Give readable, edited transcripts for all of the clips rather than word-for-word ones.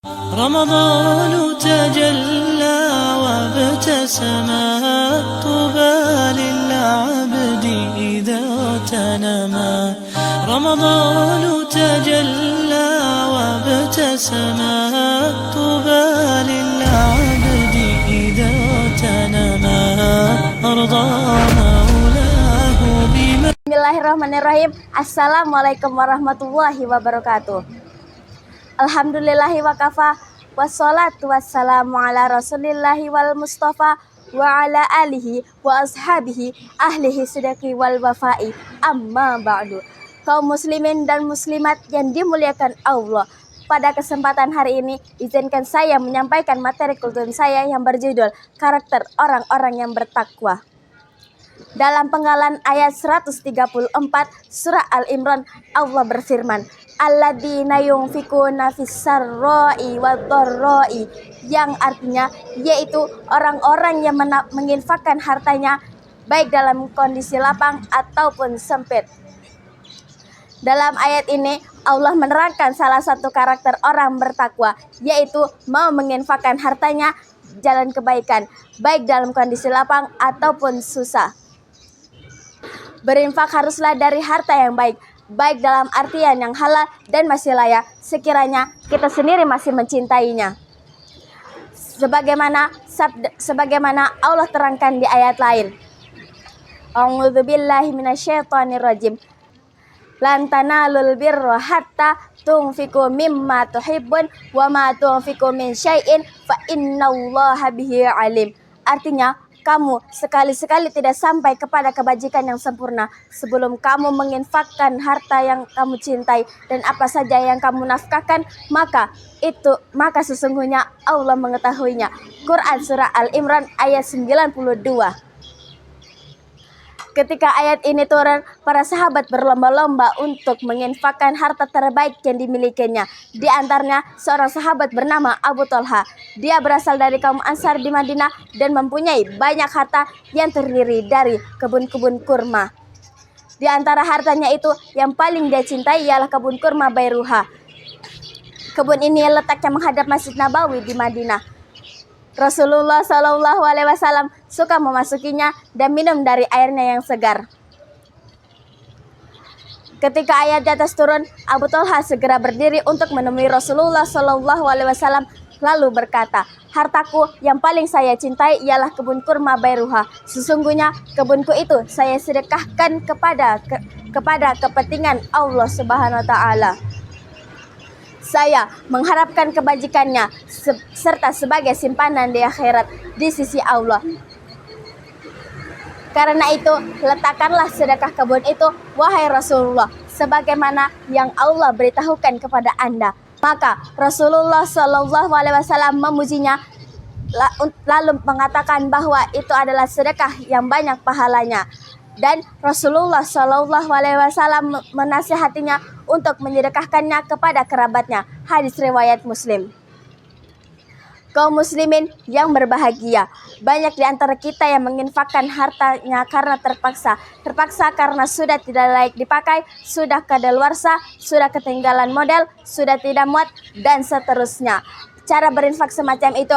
رمضان تجلى وابتسم طوبى للعبد إذا تنما رمضان تجلى وابتسم طوبى للعبد إذا تنما أرضى مولاه بما. Bismillahirrahmanirrahim. Assalamualaikum warahmatullahi wabarakatuh. Alhamdulillahi wa kafa, wassalatu wassalamu ala rasulillahi wal mustafa wa ala alihi wa ashabihi ahlihi sidaqi wal wafai, amma ba'du. Kaum muslimin dan muslimat yang dimuliakan Allah, pada kesempatan hari ini izinkan saya menyampaikan materi kultum saya yang berjudul karakter orang-orang yang bertakwa. Dalam Penggalan ayat 134 surah Al-Imran, Allah berfirman, alladzina yunfikuna fis-sarra'i wad-dharra'i, yang artinya yaitu orang-orang yang menginfakkan hartanya baik dalam kondisi lapang ataupun sempit. Dalam ayat ini Allah menerangkan salah satu karakter orang bertakwa, yaitu mau menginfakkan hartanya jalan kebaikan baik dalam kondisi lapang ataupun susah. Berinfak haruslah dari harta yang baik, baik dalam artian yang halal dan masih layak sekiranya kita sendiri masih mencintainya. Sebagaimana Allah terangkan di ayat lain. A'udzubillahi minasyaitonirrajim. Lan tanalul birra hatta tunfiqu mimma tuhibbun wa ma tunfiqu min syai'in fa innallaha bihi alim. Artinya, kamu sekali-sekali tidak sampai kepada kebajikan yang sempurna sebelum kamu menginfakkan harta yang kamu cintai dan apa saja yang kamu nafkahkan, maka sesungguhnya Allah mengetahuinya. Quran surah Al-Imran ayat 92. Ketika ayat ini turun, para sahabat berlomba-lomba untuk menginfakkan harta terbaik yang dimilikinya. Di antaranya seorang sahabat bernama Abu Thalha. Dia berasal dari kaum Ansar di Madinah dan mempunyai banyak harta yang terdiri dari kebun-kebun kurma. Di antara hartanya itu yang paling dia cintai ialah kebun kurma Bairuha. Kebun ini letaknya menghadap Masjid Nabawi di Madinah. Rasulullah SAW suka memasukinya dan minum dari airnya yang segar. Ketika ayat di atas turun, Abu Thalha segera berdiri untuk menemui Rasulullah SAW lalu berkata, hartaku yang paling saya cintai ialah kebun kurma Bairuha. Sesungguhnya kebunku itu saya sedekahkan kepada kepentingan Allah Subhanahu wa Ta'ala. Saya mengharapkan kebajikannya serta sebagai simpanan di akhirat di sisi Allah. Karena itu, letakkanlah sedekah kebun itu, wahai Rasulullah, sebagaimana yang Allah beritahukan kepada Anda. Maka Rasulullah SAW memujinya, lalu mengatakan bahwa itu adalah sedekah yang banyak pahalanya. Dan Rasulullah SAW menasihatinya untuk menyedekahkannya kepada kerabatnya. Hadis riwayat Muslim. Kaum muslimin yang berbahagia, banyak di antara kita yang menginfakkan hartanya karena terpaksa karena sudah tidak layak dipakai, sudah kadaluarsa, sudah ketinggalan model, sudah tidak muat, dan seterusnya. Cara berinfak semacam itu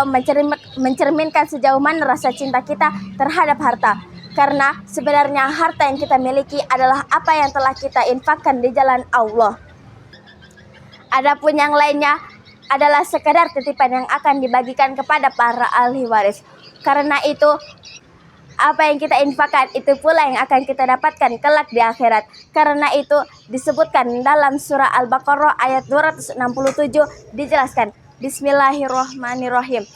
mencerminkan sejauh mana rasa cinta kita terhadap harta. Karena sebenarnya harta yang kita miliki adalah apa yang telah kita infakkan di jalan Allah. Adapun yang lainnya adalah sekadar titipan yang akan dibagikan kepada para ahli waris. Karena itu, apa yang kita infakkan itu pula yang akan kita dapatkan kelak di akhirat. Karena itu disebutkan dalam surah Al-Baqarah ayat 267 dijelaskan. Bismillahirrahmanirrahim.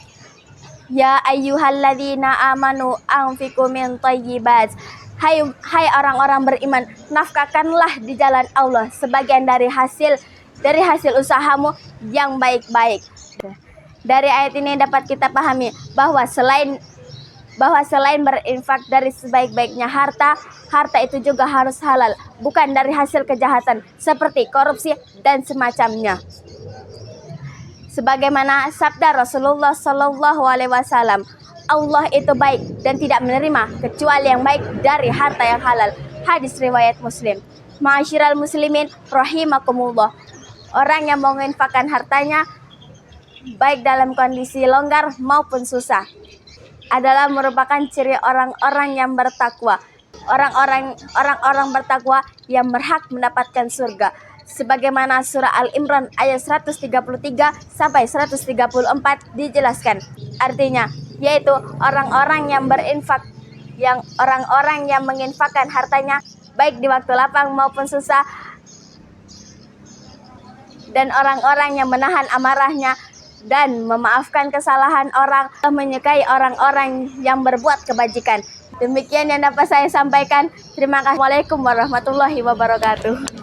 Ya ayyuhalladzina amanu anfiqu min thayyibat. Hai orang-orang beriman, nafkahkanlah di jalan Allah sebagian dari hasil usahamu yang baik-baik. Dari ayat ini dapat kita pahami bahwa selain berinfak dari sebaik-baiknya harta itu juga harus halal, bukan dari hasil kejahatan seperti korupsi dan semacamnya. Sebagaimana sabda Rasulullah SAW, Allah itu baik dan tidak menerima kecuali yang baik dari harta yang halal. Hadis riwayat Muslim. Ma'asyiral muslimin rahimakumullah. Orang yang menginfakkan hartanya baik dalam kondisi longgar maupun susah, adalah merupakan ciri orang-orang yang bertakwa. Orang-orang bertakwa yang berhak mendapatkan surga. Sebagaimana surah Al-Imran ayat 133 sampai 134 dijelaskan. Artinya, yaitu orang-orang yang berinfak, orang-orang yang menginfakkan hartanya baik di waktu lapang maupun susah, dan orang-orang yang menahan amarahnya dan memaafkan kesalahan orang, menyukai orang-orang yang berbuat kebajikan. Demikian yang dapat saya sampaikan. Terima kasih. Assalamualaikum warahmatullahi wabarakatuh.